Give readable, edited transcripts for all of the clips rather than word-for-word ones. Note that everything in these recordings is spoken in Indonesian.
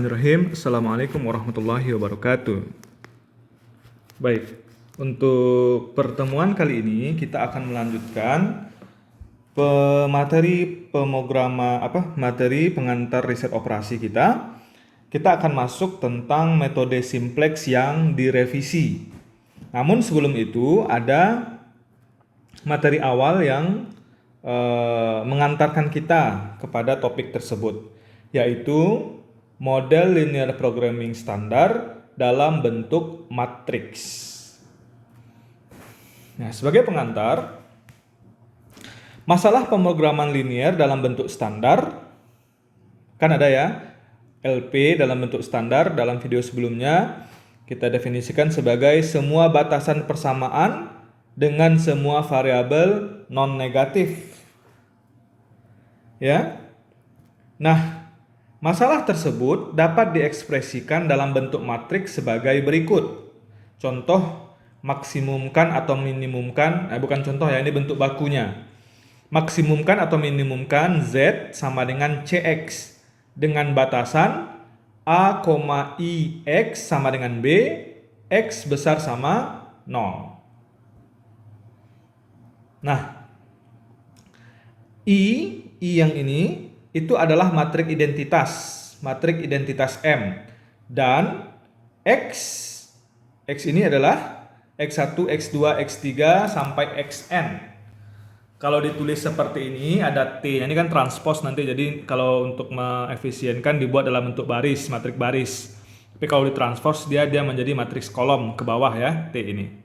Bismillahirrahmanirrahim. Assalamualaikum warahmatullahi wabarakatuh. Baik, untuk pertemuan kali ini kita akan melanjutkan materi pengantar riset operasi kita. Kita akan masuk tentang metode simplex yang direvisi. Namun sebelum itu ada materi awal yang mengantarkan kita kepada topik tersebut, yaitu model linear programming standar dalam bentuk matriks. Nah, sebagai pengantar, masalah pemrograman linear dalam bentuk standar, kan ada ya, LP dalam bentuk standar. Dalam video sebelumnya kita definisikan sebagai semua batasan persamaan dengan semua variabel non-negatif. Ya. Nah, masalah tersebut dapat diekspresikan dalam bentuk matriks sebagai berikut. Contoh, maksimumkan atau minimumkan, bukan contoh ya, ini bentuk bakunya. Maksimumkan atau minimumkan Z sama dengan CX dengan batasan A, IX sama dengan B, X besar sama 0. Nah, I yang ini itu adalah matrik identitas M, dan X ini adalah X1, X2, X3 sampai Xn. Kalau ditulis seperti ini ada T, ini kan transpose nanti, jadi kalau untuk mengefisienkan dibuat dalam bentuk baris, matrik baris. Tapi kalau ditranspose dia menjadi matriks kolom ke bawah ya, T ini.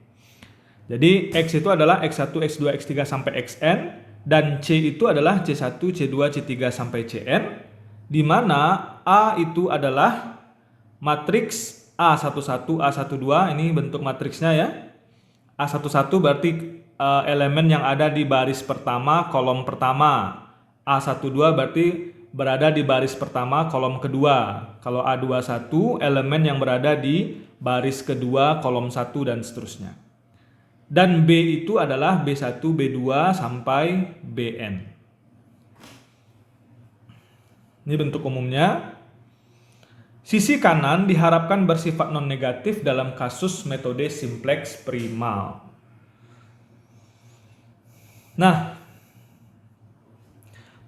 Jadi X itu adalah X1, X2, X3 sampai Xn, dan C itu adalah C1, C2, C3 sampai Cn, di mana A itu adalah matriks A11, A12, ini bentuk matriksnya ya. A11 berarti elemen yang ada di baris pertama, kolom pertama. A12 berarti berada di baris pertama, kolom kedua. Kalau A21 elemen yang berada di baris kedua, kolom 1 dan seterusnya. Dan B itu adalah B1, B2 sampai Bn. Ini bentuk umumnya. Sisi kanan diharapkan bersifat non-negatif dalam kasus metode simplex primal. Nah,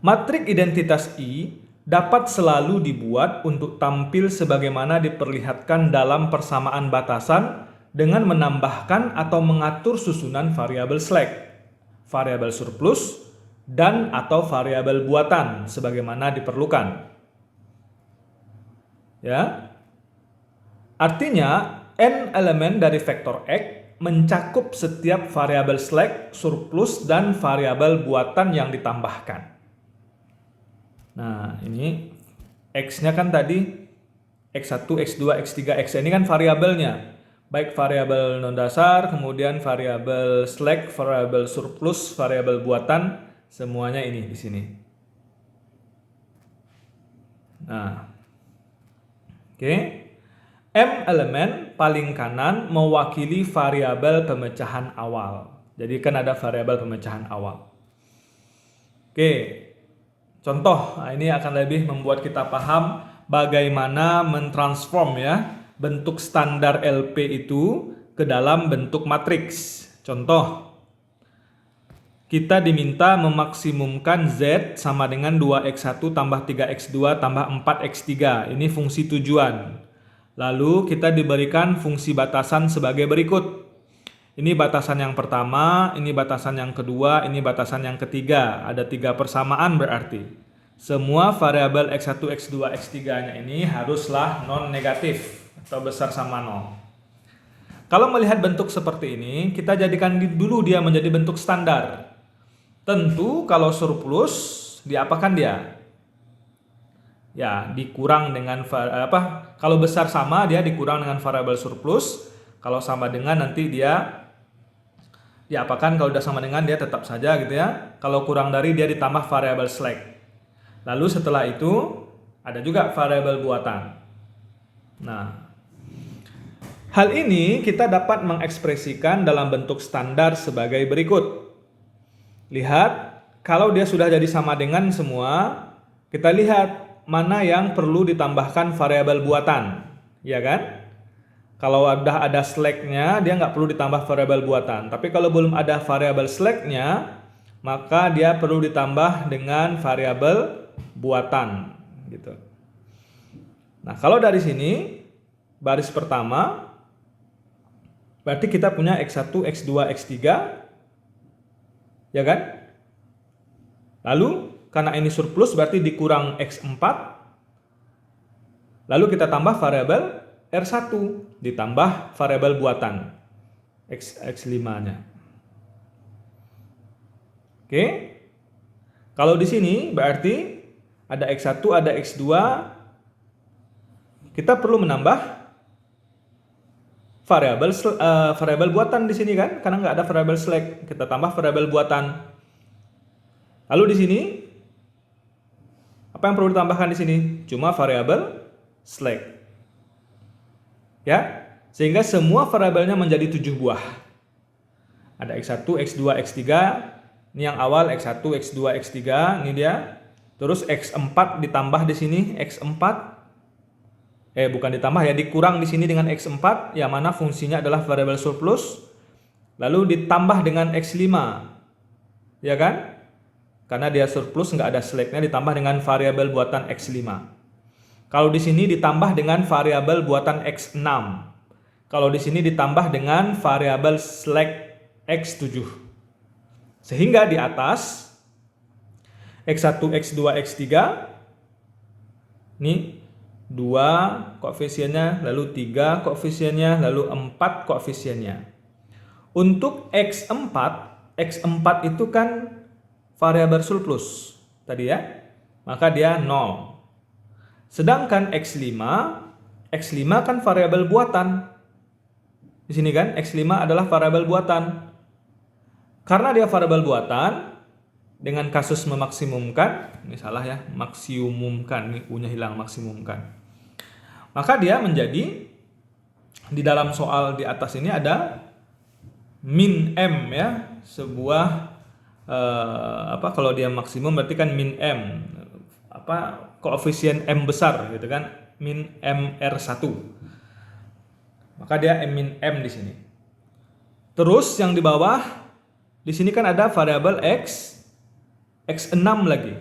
matrik identitas I dapat selalu dibuat untuk tampil sebagaimana diperlihatkan dalam persamaan batasan dengan menambahkan atau mengatur susunan variabel slack, variabel surplus, dan atau variabel buatan sebagaimana diperlukan. Ya. Artinya n elemen dari vektor X mencakup setiap variabel slack, surplus, dan variabel buatan yang ditambahkan. Nah, ini X-nya kan tadi X1, X2, X3, Xn ini kan variabelnya. Baik variabel non-dasar, kemudian variabel slack, variabel surplus, variabel buatan, semuanya ini di sini. Nah, oke. M elemen paling kanan mewakili variabel pemecahan awal. Jadi kan ada variabel pemecahan awal. Oke. Contoh, nah ini akan lebih membuat kita paham bagaimana mentransform ya bentuk standar LP itu ke dalam bentuk matriks. Contoh, kita diminta memaksimumkan Z sama dengan 2X1 tambah 3X2 tambah 4X3. Ini fungsi tujuan. Lalu kita diberikan fungsi batasan sebagai berikut. Ini batasan yang pertama, ini batasan yang kedua, ini batasan yang ketiga. Ada 3 persamaan berarti. Semua variabel X1, X2, X3-nya ini haruslah non-negatif atau besar sama 0. Kalau melihat bentuk seperti ini, kita jadikan dulu dia menjadi bentuk standar. Tentu kalau surplus, diapakan dia? Ya, dikurang dengan kalau besar sama dia dikurang dengan variabel surplus. Kalau sama dengan nanti dia diapakan, kalau udah sama dengan dia tetap saja gitu ya. Kalau kurang dari dia ditambah variabel slack. Lalu setelah itu ada juga variabel buatan. Nah, hal ini kita dapat mengekspresikan dalam bentuk standar sebagai berikut. Lihat, kalau dia sudah jadi sama dengan semua, kita lihat mana yang perlu ditambahkan variabel buatan, ya kan? Kalau udah ada slack-nya, dia nggak perlu ditambah variabel buatan. Tapi kalau belum ada variabel slack-nya, maka dia perlu ditambah dengan variabel buatan, gitu. Nah, kalau dari sini baris pertama berarti kita punya X1, X2, X3, ya kan? Lalu karena ini surplus berarti dikurang X4. Lalu kita tambah variabel R1 ditambah variabel buatan X5-nya. Oke. Kalau di sini berarti ada X1, ada X2. Kita perlu menambah variabel buatan di sini kan, karena nggak ada variabel slack. Kita tambah variabel buatan. Lalu di sini apa yang perlu ditambahkan di sini? Cuma variabel slack. Ya, sehingga semua variabelnya menjadi 7 buah. Ada X1, X2, X3. Ini yang awal X1, X2, X3, ini dia. Terus X4 ditambah di sini X4. Bukan ditambah ya, dikurang di sini dengan X4 yang mana fungsinya adalah variabel surplus. Lalu ditambah dengan X5. Ya kan? Karena dia surplus nggak ada slack-nya, ditambah dengan variabel buatan X5. Kalau di sini ditambah dengan variabel buatan X6. Kalau di sini ditambah dengan variabel slack X7. Sehingga di atas X1, X2, X3 ini 2 koefisiennya, lalu 3 koefisiennya, lalu 4 koefisiennya. Untuk X4 itu kan variabel surplus tadi ya, maka dia 0. Sedangkan X5 kan variabel buatan. Di sini kan X5 adalah variabel buatan. Karena dia variabel buatan, dengan kasus memaksimumkan, ini salah ya, maksimumkan, ini U-nya hilang, maksimumkan. Maka dia menjadi, di dalam soal di atas ini ada min M ya, sebuah kalau dia maksimum berarti kan min M, koefisien M besar gitu kan, min MR1. Maka dia min M di sini. Terus yang di bawah di sini kan ada variabel X6 lagi.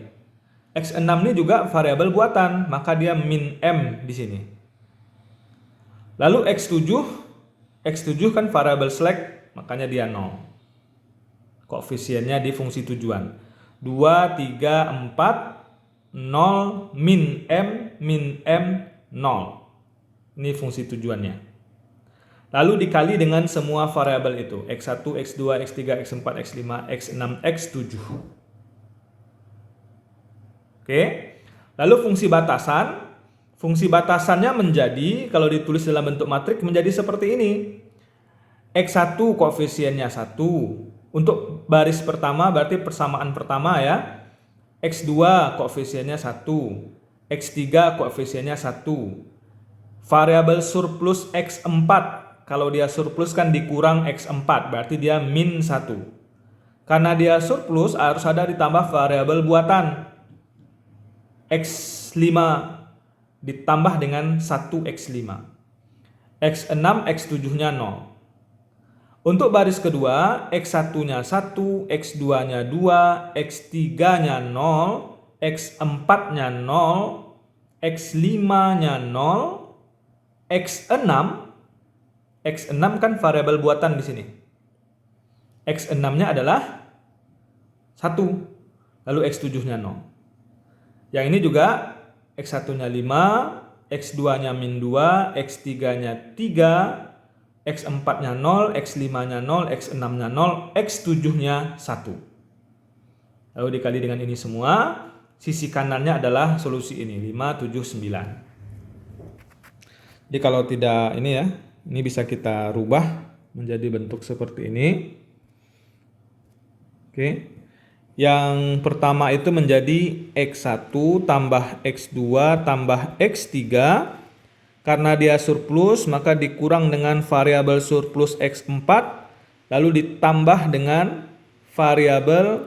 X6 ini juga variabel buatan, maka dia min M di sini. Lalu X7 kan variabel slack, makanya dia 0. Koefisiennya di fungsi tujuan 2, 3, 4, 0, min M, 0. Ini fungsi tujuannya. Lalu dikali dengan semua variabel itu, X1, X2, X3, X4, X5, X6, X7. Oke. Lalu fungsi batasannya menjadi, kalau ditulis dalam bentuk matrik menjadi seperti ini. X1 koefisiennya 1. Untuk baris pertama berarti persamaan pertama ya. X2 koefisiennya 1. X3 koefisiennya 1. Variabel surplus X4. Kalau dia surplus kan dikurang X4, berarti dia min 1. Karena dia surplus harus ada ditambah variabel buatan X5 ditambah dengan 1X5. X6, X7-nya 0. Untuk baris kedua, X1-nya 1, X2-nya 2, X3-nya 0, X4-nya 0, X5-nya 0, X6 kan variabel buatan di sini. X6-nya adalah 1, lalu X7-nya 0. Yang ini juga X1-nya 5, X2-nya min 2, X3-nya 3, X4-nya 0, X5-nya 0, X6-nya 0, X7-nya 1. Lalu dikali dengan ini semua, sisi kanannya adalah solusi ini, 5, 7, 9. Jadi kalau tidak ini ya, ini bisa kita rubah menjadi bentuk seperti ini. Oke. Yang pertama itu menjadi X1 tambah X2 tambah X3. Karena dia surplus, maka dikurang dengan variabel surplus X4, lalu ditambah dengan variabel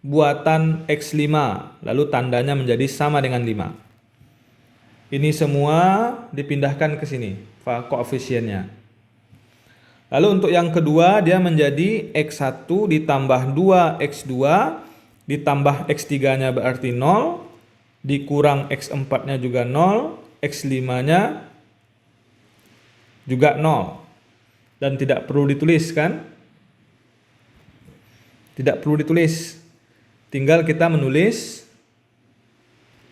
buatan X5, lalu tandanya menjadi sama dengan 5. Ini semua dipindahkan ke sini, koefisiennya. Lalu untuk yang kedua dia menjadi X1 ditambah 2X2 ditambah X3-nya berarti 0, dikurang X4-nya juga 0, X5-nya juga 0. Dan tidak perlu ditulis kan? Tidak perlu ditulis. Tinggal kita menulis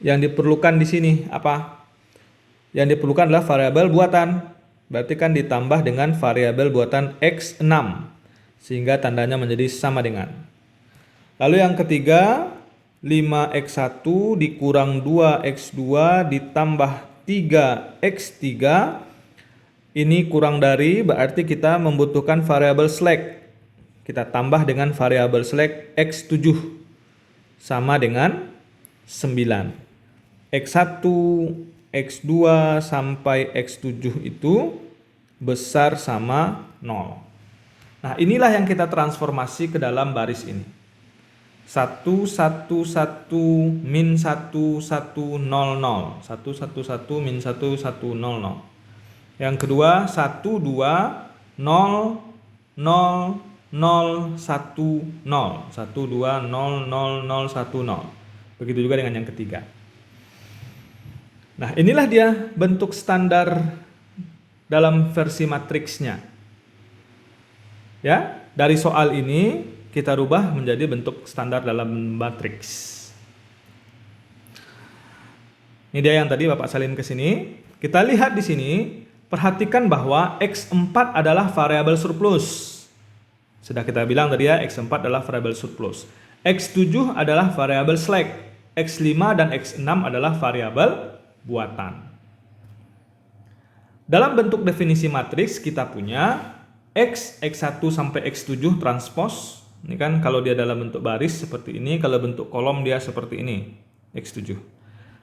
yang diperlukan di sini apa? Yang diperlukan adalah variabel buatan. Berarti kan ditambah dengan variabel buatan X6 sehingga tandanya menjadi sama dengan. Lalu yang ketiga 5X1 dikurang 2X2 ditambah 3X3 ini kurang dari, berarti kita membutuhkan variabel slack. Kita tambah dengan variabel slack X7 sama dengan 9. X1 X2 sampai X7 itu besar sama 0. Nah, inilah yang kita transformasi ke dalam baris ini. 1 1 1 min 1 1 0 0. 1 1 1 min 1 1 0 0. Yang kedua 1 2 0 0 0 1 0. 1 2 0 0 1 0. Begitu juga dengan yang ketiga. Nah, inilah dia bentuk standar dalam versi matriksnya. Ya, dari soal ini kita rubah menjadi bentuk standar dalam matriks. Ini dia yang tadi Bapak salin ke sini. Kita lihat di sini, perhatikan bahwa X4 adalah variabel surplus. Sudah kita bilang tadi ya, X4 adalah variabel surplus. X7 adalah variabel slack. X5 dan X6 adalah variabel buatan. Dalam bentuk definisi matriks kita punya X, X1 sampai X7 transpose. Ini kan kalau dia dalam bentuk baris seperti ini, kalau bentuk kolom dia seperti ini, X7.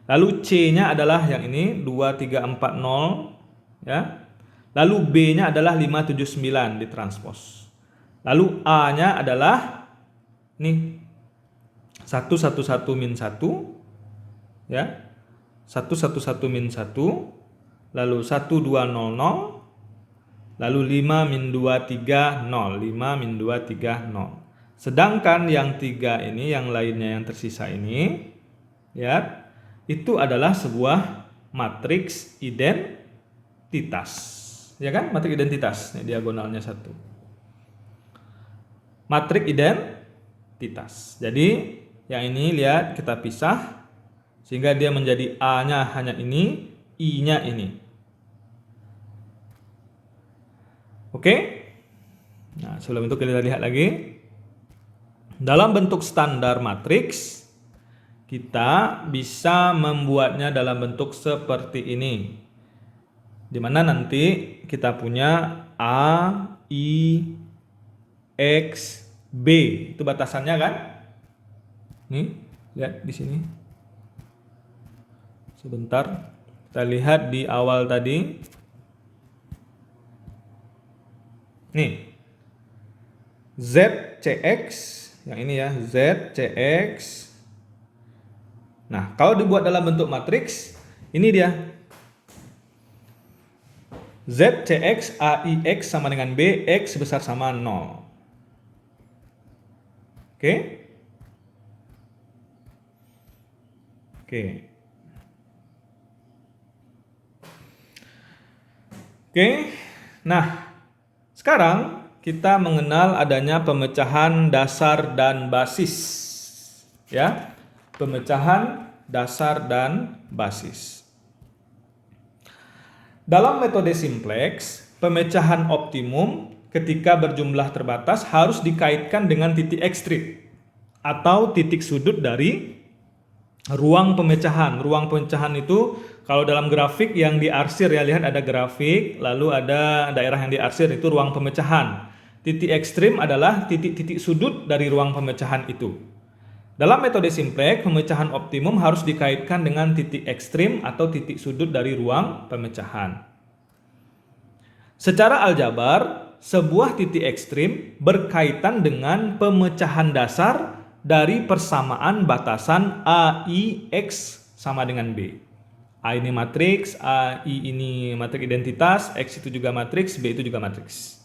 Lalu C-nya adalah yang ini 2, 3, 4, 0 ya. Lalu B-nya adalah 5, 7, 9 ditranspos. Lalu A-nya adalah nih 1, 1, 1 min 1 ya. 1 1 1 min 1, lalu 1 2 0 0, lalu 5 min 2 3 0, 5 min 2 3 0. Sedangkan yang 3 ini, yang lainnya yang tersisa ini ya, itu adalah sebuah matriks identitas. Ya kan? Matriks identitas. Ini diagonalnya 1. Matriks identitas. Jadi yang ini lihat kita pisah sehingga dia menjadi A-nya hanya ini, I-nya ini. Oke? Nah, sebelum itu kita lihat lagi. Dalam bentuk standar matriks, kita bisa membuatnya dalam bentuk seperti ini. Di mana nanti kita punya A, I, X, B. Itu batasannya kan? Nih, lihat di sini. Sebentar, kita lihat di awal tadi. Nih, ZCX, yang ini ya, ZCX. Nah, kalau dibuat dalam bentuk matriks, ini dia. ZCX AIX sama dengan B, X besar sama 0. Oke? Oke. Oke, nah sekarang kita mengenal adanya pemecahan dasar dan basis, ya, pemecahan dasar dan basis. Dalam metode simplex, pemecahan optimum ketika berjumlah terbatas harus dikaitkan dengan titik ekstrim atau titik sudut dari ruang pemecahan. Ruang pemecahan itu kalau dalam grafik yang diarsir ya, lihat ada grafik, lalu ada daerah yang diarsir, itu ruang pemecahan. Titik ekstrim adalah titik-titik sudut dari ruang pemecahan itu. Dalam metode simplex, pemecahan optimum harus dikaitkan dengan titik ekstrim atau titik sudut dari ruang pemecahan. Secara aljabar, sebuah titik ekstrim berkaitan dengan pemecahan dasar dari persamaan batasan AIX sama dengan B. A ini matriks, I ini matriks identitas, X itu juga matriks, B itu juga matriks.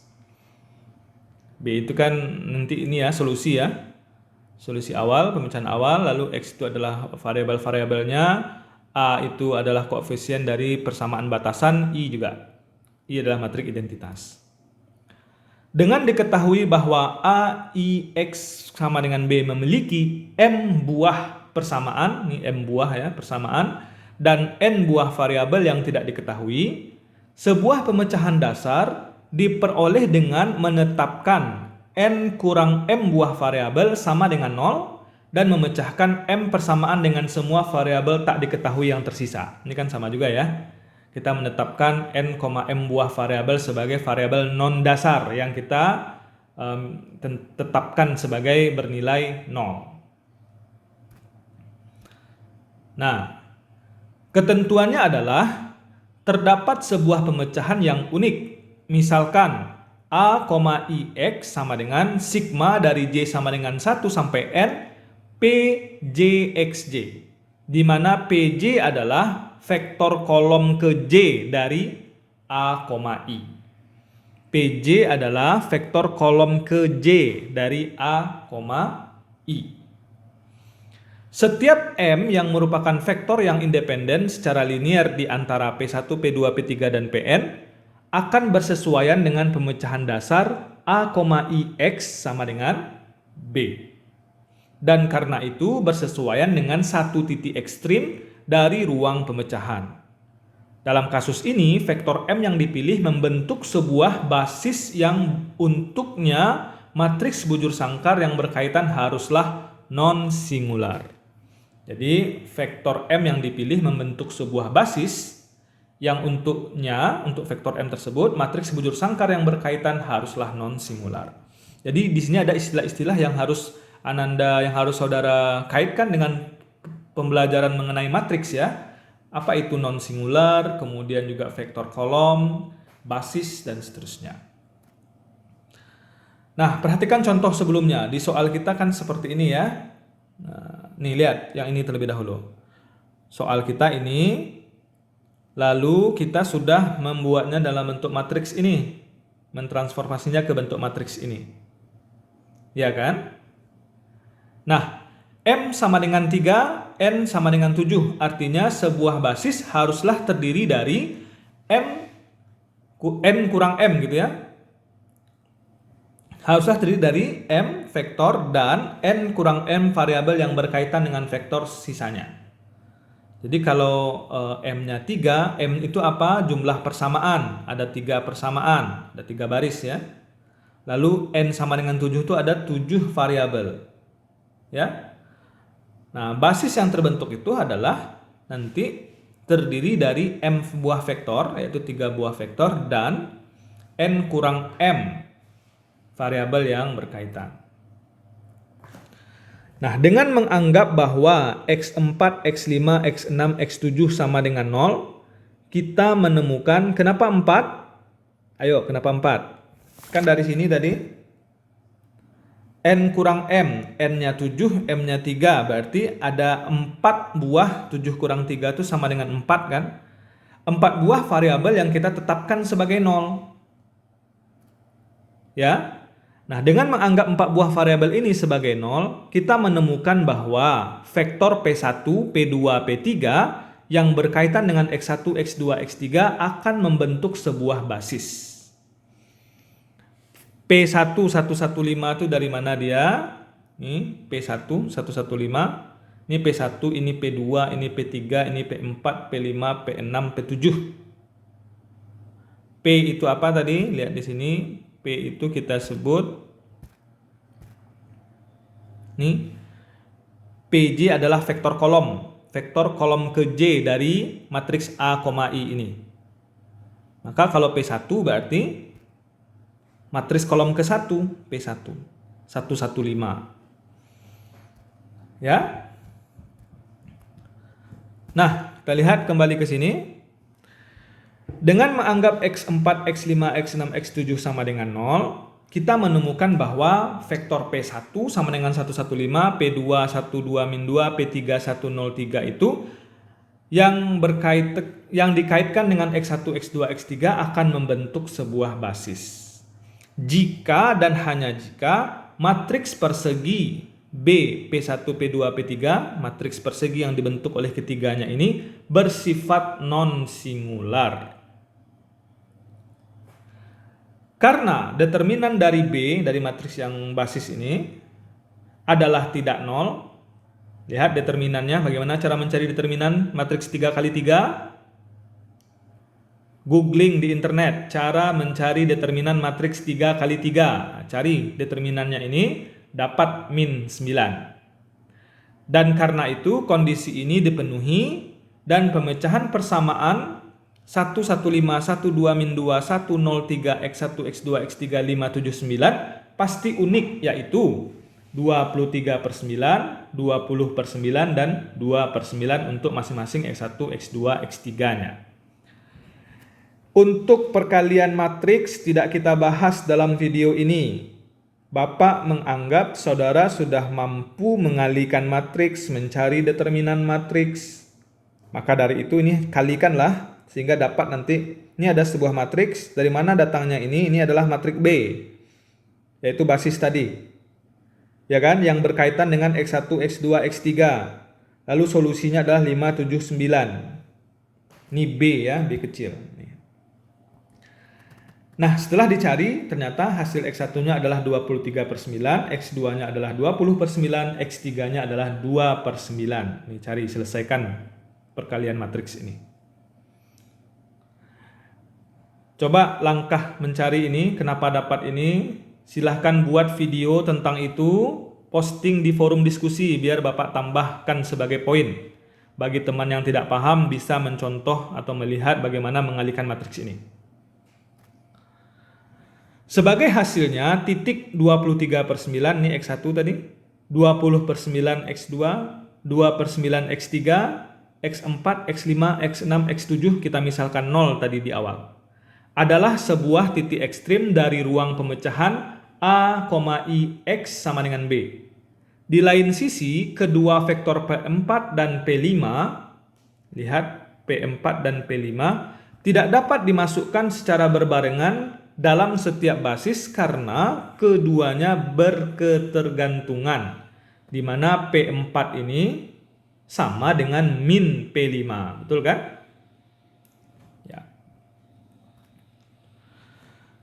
B itu kan nanti ini ya solusi ya. Solusi awal, pemecahan awal, lalu X itu adalah variabel-variabelnya, A itu adalah koefisien dari persamaan batasan, I juga. I adalah matriks identitas. Dengan diketahui bahwa A, I, X sama dengan B memiliki M buah persamaan, ini M buah ya, persamaan, dan N buah variabel yang tidak diketahui, sebuah pemecahan dasar diperoleh dengan menetapkan N kurang M buah variabel sama dengan 0 dan memecahkan M persamaan dengan semua variabel tak diketahui yang tersisa. Ini kan sama juga ya. Kita menetapkan N, M buah variabel sebagai variabel non dasar yang kita tetapkan sebagai bernilai 0. Nah, ketentuannya adalah terdapat sebuah pemecahan yang unik. Misalkan A, IX sama dengan sigma dari J sama dengan 1 sampai N PJXJ, di mana PJ adalah vektor kolom ke J dari A, I. PJ adalah vektor kolom ke J dari A, I. Setiap M yang merupakan vektor yang independen secara linier di antara P1, P2, P3, dan Pn akan bersesuaian dengan pemecahan dasar A, IX sama dengan B. Dan karena itu bersesuaian dengan satu titik ekstrim dari ruang pemecahan. Dalam kasus ini, vektor M yang dipilih membentuk sebuah basis yang untuknya matriks bujur sangkar yang berkaitan haruslah non-singular. Jadi vektor M yang dipilih membentuk sebuah basis yang untuk vektor M tersebut matriks bujur sangkar yang berkaitan haruslah non-singular. Jadi di sini ada istilah-istilah yang harus saudara kaitkan dengan pembelajaran mengenai matriks ya. Apa itu non-singular, kemudian juga vektor kolom, basis, dan seterusnya. Nah, perhatikan contoh sebelumnya. Di soal kita kan seperti ini ya. Nah, nih lihat yang ini terlebih dahulu. Soal kita ini, lalu kita sudah membuatnya dalam bentuk matriks ini, mentransformasinya ke bentuk matriks ini. Ya kan? Nah, M sama dengan 3, N sama dengan 7. Artinya sebuah basis haruslah terdiri dari N kurang M gitu ya. Haruslah terdiri dari M vektor dan N kurang M variabel yang berkaitan dengan vektor sisanya. Jadi kalau M-nya 3, M itu apa? Jumlah persamaan. Ada 3 persamaan, ada 3 baris ya. Lalu N sama dengan 7 itu ada 7 variabel. Ya. Nah, basis yang terbentuk itu adalah nanti terdiri dari M buah vektor, yaitu 3 buah vektor, dan N kurang M variabel yang berkaitan. Nah, dengan menganggap bahwa X4, X5, X6, X7 sama dengan 0, kita menemukan kenapa 4? Ayo, kenapa 4? Kan dari sini tadi N kurang M, N-nya 7, M-nya 3, berarti ada 4 buah 7 kurang 3 itu sama dengan 4 kan? 4 buah variabel yang kita tetapkan sebagai 0. Ya. Nah, dengan menganggap 4 buah variabel ini sebagai 0, kita menemukan bahwa vektor P1, P2, P3 yang berkaitan dengan X1, X2, X3 akan membentuk sebuah basis. P1 115 itu dari mana dia? Ini P1 115. Ini P1, ini P2, ini P3, ini P4, P5, P6, P7. P itu apa tadi? Lihat di sini. P itu kita sebut nih, PJ adalah vektor kolom ke J dari matriks A, I ini. Maka kalau P1 berarti matriks kolom ke 1, P1 115. Ya. Nah, kita lihat kembali ke sini. Dengan menganggap X4, X5, X6, X7 sama dengan 0, kita menemukan bahwa vektor P1 sama dengan 115, P2 12-2, P3 103 itu yang dikaitkan dengan X1, X2, X3 akan membentuk sebuah basis. Jika dan hanya jika matriks persegi B, P1, P2, P3, matriks persegi yang dibentuk oleh ketiganya ini bersifat non-singular. Karena determinan dari B, dari matriks yang basis ini, adalah tidak nol. Lihat determinannya, bagaimana cara mencari determinan matriks 3 kali 3? Googling di internet, cara mencari determinan matriks 3 kali 3. Cari determinannya ini, dapat min 9. Dan karena itu kondisi ini dipenuhi dan pemecahan persamaan 1, 1, 5, 1, 2, min 2, 1, 0, 3, X1, X2, X3, 5, 7, 9 pasti unik, yaitu 23/9, 20/9, dan 2/9 untuk masing-masing X1, X2, X3-nya. Untuk perkalian matriks tidak kita bahas dalam video ini. Bapak menganggap saudara sudah mampu mengalihkan matriks, mencari determinan matriks. Maka dari itu ini kalikanlah sehingga dapat nanti, ini ada sebuah matriks, dari mana datangnya ini adalah matriks B, yaitu basis tadi. Ya kan, yang berkaitan dengan X1, X2, X3. Lalu solusinya adalah 5, 7, 9. Ini B ya, B kecil. Nah, setelah dicari, ternyata hasil X1-nya adalah 23/9, X2-nya adalah 20/9, X3-nya adalah 2/9. Ini cari, selesaikan perkalian matriks ini. Coba langkah mencari ini, kenapa dapat ini? Silahkan buat video tentang itu, posting di forum diskusi, biar Bapak tambahkan sebagai poin. Bagi teman yang tidak paham, bisa mencontoh atau melihat bagaimana mengalihkan matriks ini. Sebagai hasilnya, titik 23/9, ini X1 tadi, 20/9 X2, 2/9 X3, X4, X5, X6, X7, kita misalkan 0 tadi di awal, adalah sebuah titik ekstrim dari ruang pemecahan A, I, X sama dengan B. Di lain sisi, kedua vektor P4 dan P5, lihat P4 dan P5, tidak dapat dimasukkan secara berbarengan dalam setiap basis karena keduanya berketergantungan, di mana P4 ini sama dengan min P5, betul kan? Ya.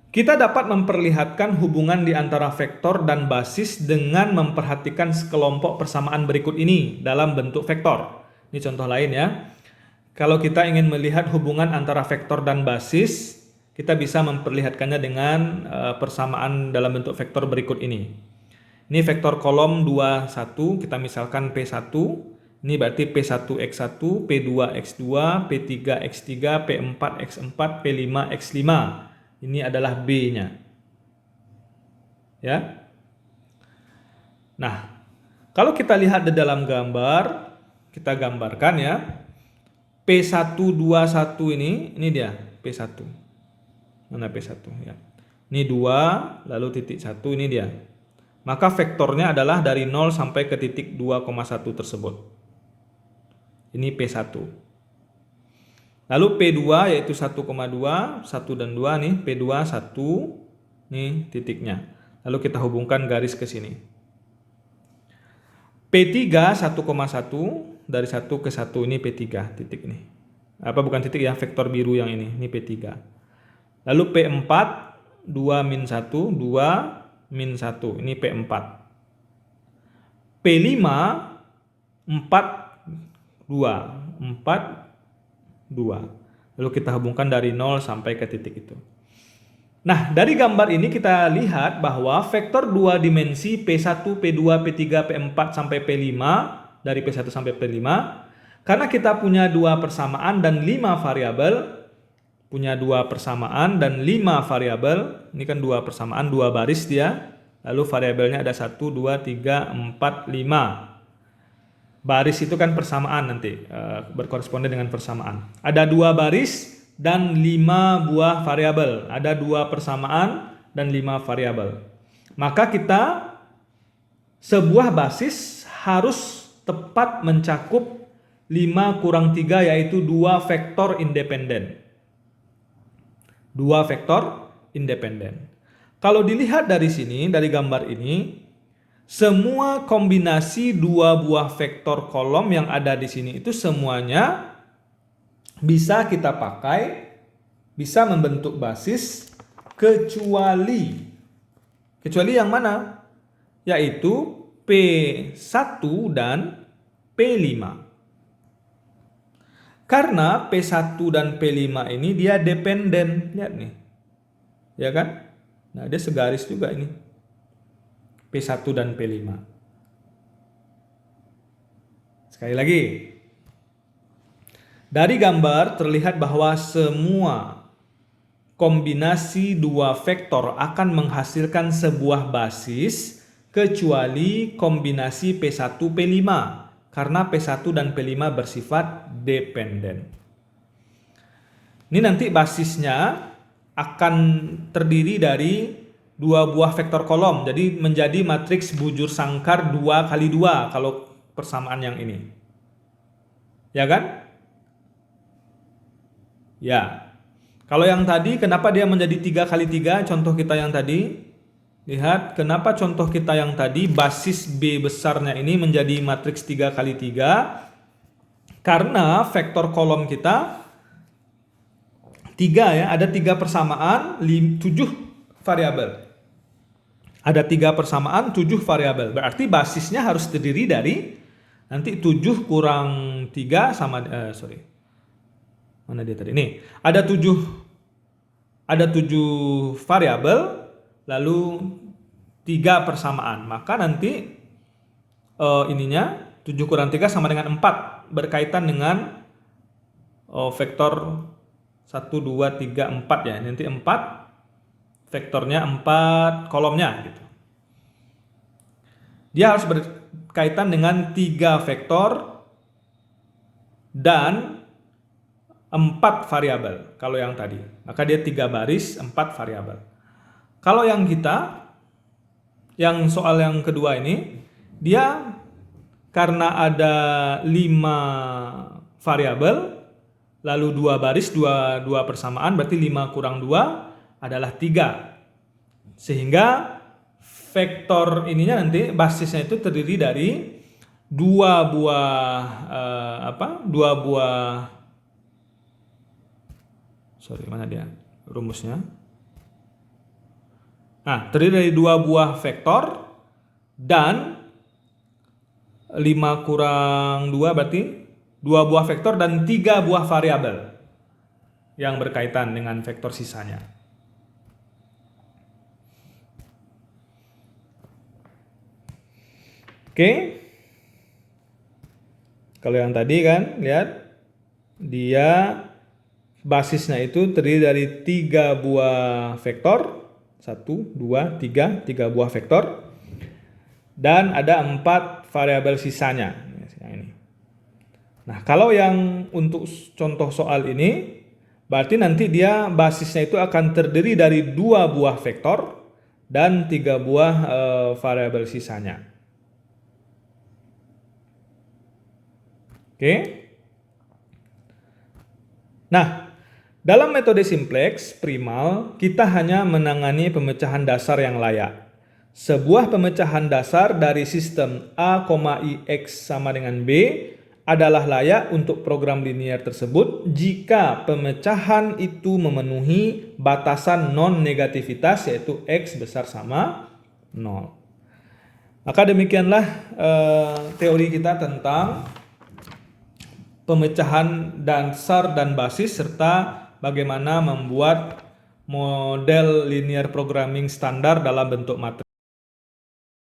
Kita dapat memperlihatkan hubungan di antara vektor dan basis dengan memperhatikan sekelompok persamaan berikut ini dalam bentuk vektor. Ini contoh lain ya. Kalau kita ingin melihat hubungan antara vektor dan basis, kita bisa memperlihatkannya dengan persamaan dalam bentuk vektor berikut ini. Ini vektor kolom 2, 1, kita misalkan P1, ini berarti P1X1, P2X2, P3X3, P4X4, P5X5. Ini adalah B-nya. Ya. Nah, kalau kita lihat di dalam gambar, kita gambarkan ya. P121 ini dia P1. Mana P1 ya. Ini 2, lalu titik 1, ini dia. Maka vektornya adalah dari 0 sampai ke titik 2,1 tersebut. Ini P1. Lalu P2 yaitu 1,2, 1 dan 2 nih, P2 1, nih titiknya. Lalu kita hubungkan garis ke sini. P3 1,1, dari 1 ke 1 ini P3 titik ini. Apa bukan titik ya, vektor biru yang ini P3. Lalu P4 2 min 1, 2 min 1, ini P4. P5 4 2, 2. Lalu kita hubungkan dari 0 sampai ke titik itu. Nah, dari gambar ini kita lihat bahwa vektor 2 dimensi P1, P2, P3, P4 sampai P5, dari P1 sampai P5, karena kita punya 2 persamaan dan 5 variabel, ini kan 2 persamaan, 2 baris dia, lalu variabelnya ada 1, 2, 3, 4, 5. Baris itu kan persamaan nanti, berkoresponden dengan persamaan. Ada 2 baris dan 5 buah variabel. Ada 2 persamaan dan 5 variabel. Maka sebuah basis harus tepat mencakup 5 kurang 3 yaitu 2 vektor independen. 2 vektor independen. Kalau dilihat dari sini, dari gambar ini, semua kombinasi 2 buah vektor kolom yang ada di sini itu semuanya bisa kita pakai, bisa membentuk basis kecuali yang mana? Yaitu P1 dan P5. Karena P1 dan P5 ini dia dependen, lihat nih. Ya kan? Nah, dia segaris juga ini. P1 dan P5. Sekali lagi. Dari gambar terlihat bahwa semua kombinasi 2 vektor akan menghasilkan sebuah basis kecuali kombinasi P1 P5 karena P1 dan P5 bersifat dependen. Ini nanti basisnya akan terdiri dari 2 buah vektor kolom, jadi menjadi matriks bujur sangkar 2 kali 2 kalau persamaan yang ini. Ya kan? Ya. Kalau yang tadi kenapa dia menjadi 3 kali 3 contoh kita yang tadi? Lihat, kenapa contoh kita yang tadi basis B besarnya ini menjadi matriks 3 kali 3? Karena vektor kolom kita 3 ya, ada 3 persamaan 7 variabel. Ada 3 persamaan 7 variabel. Berarti basisnya harus terdiri dari nanti 7 kurang 3 sama mana dia tadi? Nih, ada 7 variabel lalu 3 persamaan. Maka nanti ininya 7 kurang 3 sama dengan 4 berkaitan dengan vektor 1, 2, 3, 4 ya. Nanti 4 vektornya 4 kolomnya gitu. Dia harus berkaitan dengan 3 vektor dan 4 variabel kalau yang tadi. Maka dia 3 baris 4 variabel. Kalau yang soal yang kedua ini, dia karena ada 5 variabel, lalu 2 baris, 2 persamaan, berarti 5 kurang 2 adalah 3. Sehingga vektor ininya nanti basisnya itu terdiri dari 2 buah mana dia rumusnya? Nah, terdiri dari 2 buah vektor dan 5 kurang 2 berarti 2 buah vektor dan 3 buah variabel yang berkaitan dengan vektor sisanya. Oke. Kalau yang tadi kan, lihat dia basisnya itu terdiri dari 3 buah vektor. 1, 2, 3 buah vektor. Dan ada 4 variabel sisanya. Nah, kalau yang untuk contoh soal ini, berarti nanti dia basisnya itu akan terdiri dari 2 buah vektor dan 3 buah variabel sisanya. Oke. Nah, dalam metode simplex primal, kita hanya menangani pemecahan dasar yang layak. Sebuah pemecahan dasar dari sistem A, Ix sama dengan B adalah layak untuk program linear tersebut jika pemecahan itu memenuhi batasan non-negativitas yaitu X besar sama 0. Maka demikianlah teori kita tentang pemecahan dasar dan basis serta bagaimana membuat model linear programming standar dalam bentuk matriks.